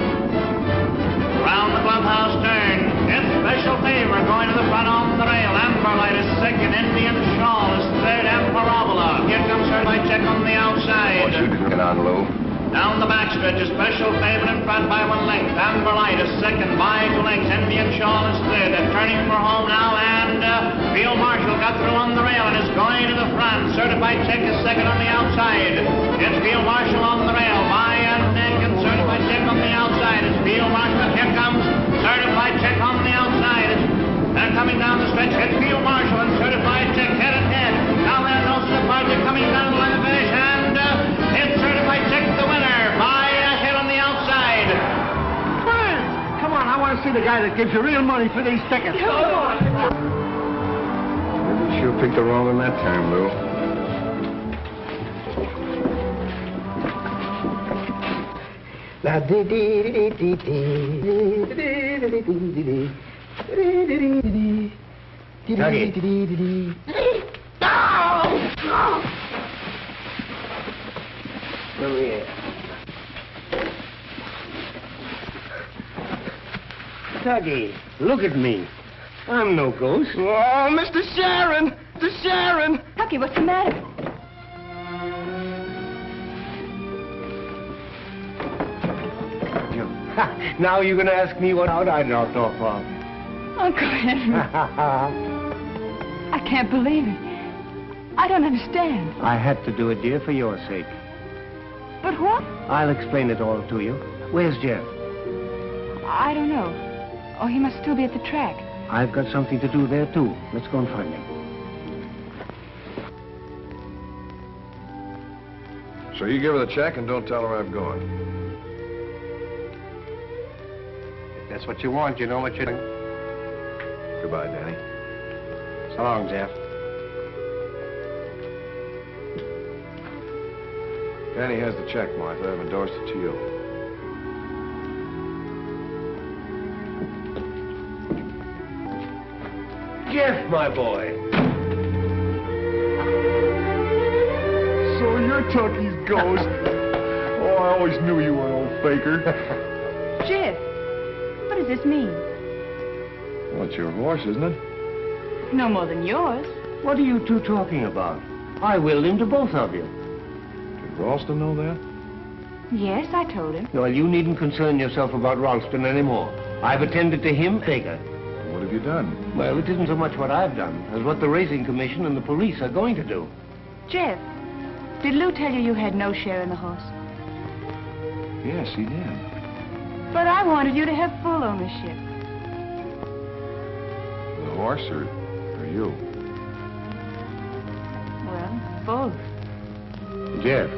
Round the clubhouse turn. It's special favor going to the front on the rail. Amber Light is second. Indian Shawl is third. And Parabola. Here comes certified check on the outside. What you get on, Lou? Down the backstretch, a special favor in front by 1 length. Amber Light is second by 2 lengths. Indian Shawl is third. They're turning for home now, and Field Marshal got through on the rail and is going to the front. Certified check is second on the outside. It's Field Marshal on the rail by a neck, and certified check on the outside. It's Field Marshal. Here comes certified check on the outside. They're coming down the stretch. It's Field Marshal and certified check head and head. Now there's no certified check coming down the line of finish, and it's certified check the winner by a head on the outside. Come on, I want to see the guy that gives you real money for these tickets. Maybe you sure picked the wrong one that time, Lou. La dee dee dee dee dee dee. Come here. Tucky, look at me. I'm no ghost. Oh, Mr. Sharon! Mr. Sharon! Tucky, what's the matter? Now you're going to ask me what out I knocked off of. Uncle Henry. I can't believe it. I don't understand. I had to do it, dear, for your sake. But what? I'll explain it all to you. Where's Jeff? I don't know. Oh, he must still be at the track. I've got something to do there, too. Let's go and find him. So you give her the check and don't tell her I'm going. If that's what you want, you know what you're doing. Goodbye, Danny. So long, Jeff. Danny has the check, Martha. I've endorsed it to you. Jeff, my boy. So you're Tucky's ghost. Oh, I always knew you were an old faker. Jeff, what does this mean? Well, it's your horse, isn't it? No more than yours. What are you two talking about? I willed him to both of you. Did Ralston know that? Yes, I told him. Well, you needn't concern yourself about Ralston anymore. I've attended to him, Baker. What have have you done? Well, it isn't so much what I've done as what the Racing Commission and the police are going to do. Jeff, did Lou tell you you had no share in the horse? Yes, he did. But I wanted you to have full ownership. The horse or you? Well, both. Jeff,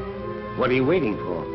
what are you waiting for?